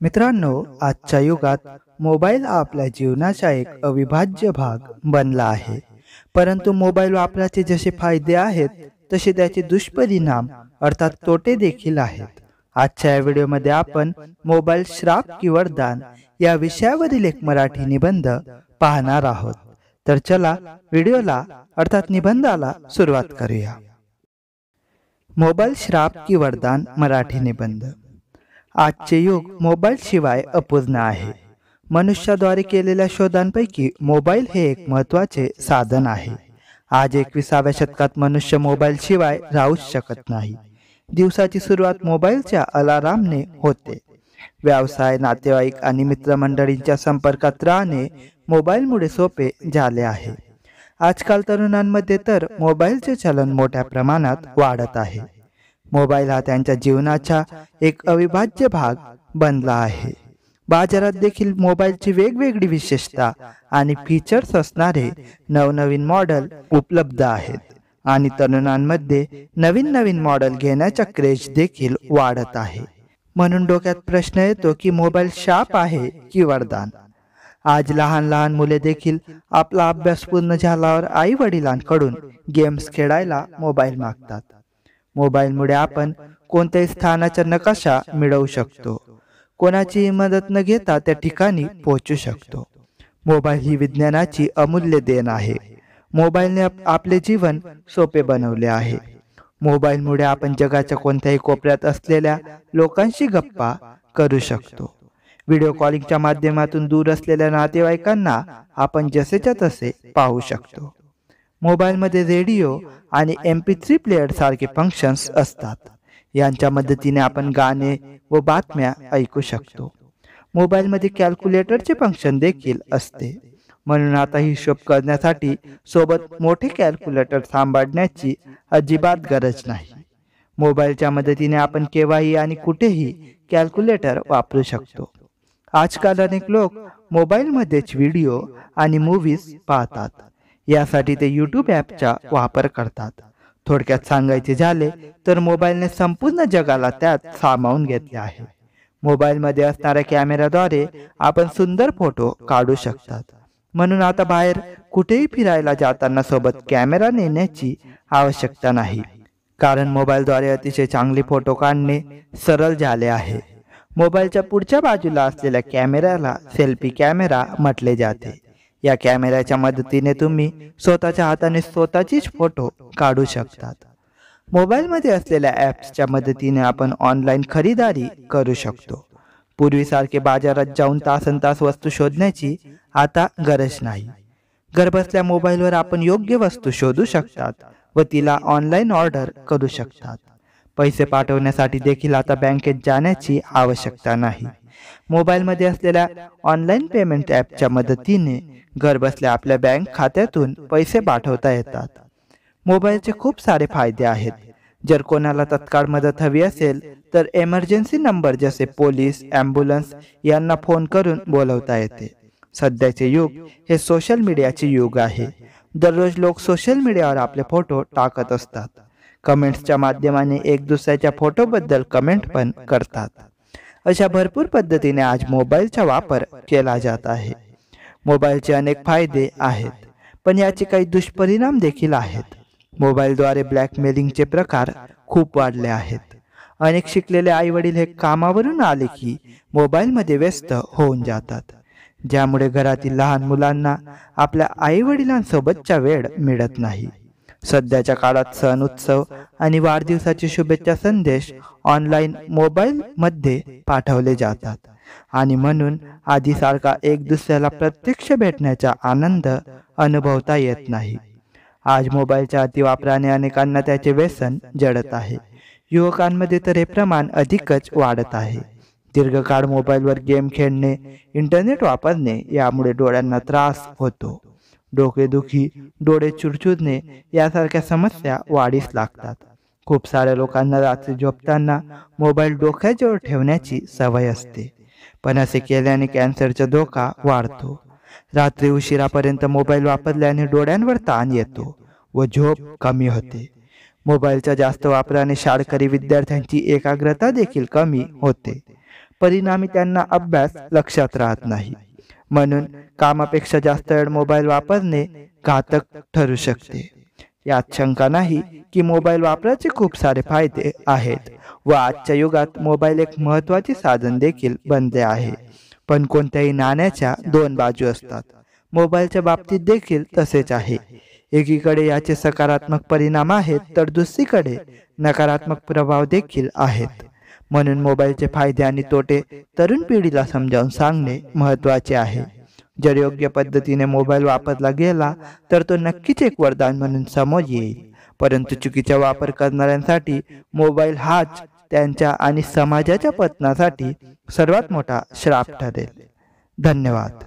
मित्रांनो, आजच्या युगात मोबाईल हा आपल्या जीवनाचा एक अविभाज्य भाग बनला आहे. परंतु मोबाईल वापराचे जसे फायदे आहेत, तसे त्याचे दुष्परिणाम अर्थात तोटे देखील आहेत. आजच्या या व्हिडिओमध्ये आपण मोबाईल श्राप की वरदान या विषयावरील एक मराठी निबंध पाहणार आहोत. तर चला व्हिडिओला अर्थात निबंधाला सुरुवात करूया. मोबाईल श्राप की वरदान मराठी निबंध. आजचे युग मोबाईल शिवाय अपूर्ण आहे. मनुष्याद्वारे केलेल्या शोधांपैकी मोबाईल हे एक महत्त्वाचे साधन आहे. आज 21व्या शतकात मनुष्य मोबाईल शिवाय राहूच शकत नाही. दिवसाची सुरुवात मोबाईलच्या अलारामने होते. व्यवसाय, नातेवाईक आणि मित्रमंडळींच्या संपर्कात राहणे मोबाईलमुळे सोपे झाले आहे. आजकाल तरुणांमध्ये तर मोबाईलचे चलन मोठ्या प्रमाणात वाढत आहे. मोबाईल हा त्यांच्या जीवनाचा एक अविभाज्य भाग बनला आहे. बाजारात देखील मोबाईलची वेगवेगळी विशेषता आणि फीचर्स असणारे नवनवीन मॉडेल उपलब्ध आहेत आणि तरुणांमध्ये नवीन नवीन मॉडेल घेण्याचा क्रेज देखील वाढत आहे. म्हणून डोक्यात प्रश्न येतो की मोबाईल शाप आहे की वरदान. आज लहान लहान मुले देखील आपला अभ्यास पूर्ण झाल्यावर आई वडिलांकडून गेम्स खेळायला मोबाईल मागतात. मोबाईलमुळे आपण कोणत्याही स्थानाचा नकाशा मिळवू शकतो. कोणाचीही मदत न घेता त्या ठिकाणी पोहोचू शकतो. मोबाईल ही विज्ञानाची अमूल्य देण आहे. मोबाईलने आपले जीवन सोपे बनवले आहे. मोबाईलमुळे आपण जगाच्या कोणत्याही कोपऱ्यात असलेल्या लोकांशी गप्पा करू शकतो. व्हिडिओ कॉलिंगच्या माध्यमातून दूर असलेल्या नातेवाईकांना आपण जसेच्या तसे पाहू शकतो. मोबाईलमध्ये रेडिओ आणि MP3 प्लेअर सारखे फंक्शन्स असतात. यांच्या मदतीने आपण गाणे व बातम्या ऐकू शकतो. मोबाईलमध्ये कॅल्क्युलेटरचे फंक्शन देखील असते. म्हणून आता हिशोब करण्यासाठी सोबत मोठे कॅल्क्युलेटर सांभाळण्याची अजिबात गरज नाही. मोबाईलच्या मदतीने आपण केव्हाही आणि कुठेही कॅल्क्युलेटर वापरू शकतो. आजकाल अनेक लोक मोबाईलमध्येच व्हिडिओ आणि मूव्हीज पाहतात. यासाठी ते YouTube ॲपचा वापर करतात. थोडक्यात सांगायचे झाले तर मोबाईलने संपूर्ण जगाला त्यात सामावून घेतले आहे. मोबाईलमध्ये असणाऱ्या कॅमेऱ्याद्वारे आपण सुंदर फोटो काढू शकतात. म्हणून आता बाहेर कुठेही फिरायला जाताना सोबत कॅमेरा नेण्याची आवश्यकता नाही, कारण मोबाईलद्वारे अतिशय चांगले फोटो काढणे सरळ झाले आहे. मोबाईलच्या पुढच्या बाजूला असलेल्या कॅमेऱ्याला सेल्फी कॅमेरा म्हटले जाते. या कॅमेऱ्याच्या मदतीने तुम्ही स्वतःच्या हाताने स्वतःचीच फोटो काढू शकतात. मोबाईलमध्ये असलेल्या ॲप्सच्या मदतीने आपण ऑनलाईन खरेदी करू शकतो. पूर्वीसारखे बाजारात जाऊन तासनतास वस्तू शोधण्याची आता गरज नाही. घरबसल्या मोबाईलवर आपण योग्य वस्तू शोधू शकतात व तिला ऑनलाईन ऑर्डर करू शकतात. पैसे पाठवण्यासाठी देखील आता बँकेत जाण्याची आवश्यकता नाही. मोबाईलमध्ये असलेल्या ऑनलाईन पेमेंट ॲपच्या मदतीने घरबसल्या आपल्या बँक खात्यातून पैसे पाठवता येतात. मोबाईलचे खूप सारे फायदे आहेत. जर कोणाला तत्काळ मदत हवी असेल तर इमर्जन्सी नंबर जसे पोलीस, ॲम्ब्युलन्स यांना फोन करून बोलवता येते. सध्याचे युग हे सोशल मीडियाचे युग आहे. दररोज लोक सोशल मीडियावर आपले फोटो टाकत असतात. कमेंट्सच्या माध्यमाने एक दुसऱ्याच्या फोटोबद्दल कमेंट पण करतात. अशा भरपूर पद्धतीने आज मोबाईलचा वापर केला जात आहे. मोबाईलचे अनेक फायदे आहेत, पण याचे काही दुष्परिणाम देखील आहेत. मोबाईलद्वारे ब्लॅकमेलिंगचे प्रकार खूप वाढले आहेत. अनेक शिकलेले आईवडील हे कामावरून आले की मोबाईलमध्ये व्यस्त होऊन जातात, ज्यामुळे घरातील लहान मुलांना आपल्या आईवडिलांसोबतचा वेळ मिळत नाही. सध्याच्या काळात सण, उत्सव आणि वाढदिवसाचे शुभेच्छा संदेश ऑनलाईन मोबाईलमध्ये पाठवले जातात आणि म्हणून आधीसारखा एक दुसऱ्याला प्रत्यक्ष भेटण्याचा आनंद अनुभवता येत नाही. आज मोबाईलच्या अतिवापराने अनेकांना त्याचे व्यसन जडत आहे. युवकांमध्ये तर हे प्रमाण अधिकच वाढत आहे. दीर्घकाळ मोबाईलवर गेम खेळणे, इंटरनेट वापरणे यामुळे डोळ्यांना त्रास होतो. डोकेदुखी, डोळे चुरचुरणे यासारख्या समस्या वाढीस लागतात. खूप साऱ्या लोकांना रात्री झोपताना मोबाईल डोक्याजवळ ठेवण्याची सवय असते, पण असे केल्याने कॅन्सरचा धोका वाढतो. रात्री उशिरापर्यंत मोबाईल वापरल्याने डोळ्यांवर ताण येतो व झोप कमी होते. मोबाईलच्या जास्त वापराने शाळकरी विद्यार्थ्यांची एकाग्रता देखील कमी होते. परिणामी त्यांना अभ्यास लक्षात राहत नाही. म्हणून कामापेक्षा जास्त वेळ मोबाईल वापरणे घातक ठरू शकते. यात शंका नाही की मोबाईल वापराचे खूप सारे फायदे आहेत व आजच्या युगात मोबाईल एक महत्त्वाचे साधन देखील बनले आहे. पण कोणत्याही नाण्याच्या दोन बाजू असतात. मोबाईलच्या बाबतीत देखील तसेच आहे. एकीकडे याचे सकारात्मक परिणाम आहेत तर दुसरीकडे नकारात्मक प्रभाव देखील आहेत. म्हणून मोबाईलचे फायदे आणि तोटे तरुण पिढीला समजावून सांगणे महत्त्वाचे आहे. जर योग्य पद्धतीने मोबाईल वापरला गेला तर तो नक्कीच एक वरदान म्हणून समोर येईल. परंतु चुकीचा वापर करणाऱ्यांसाठी मोबाईल हाच त्यांच्या आणि समाजाच्या पतनासाठी सर्वात मोठा श्राप ठरेल. धन्यवाद.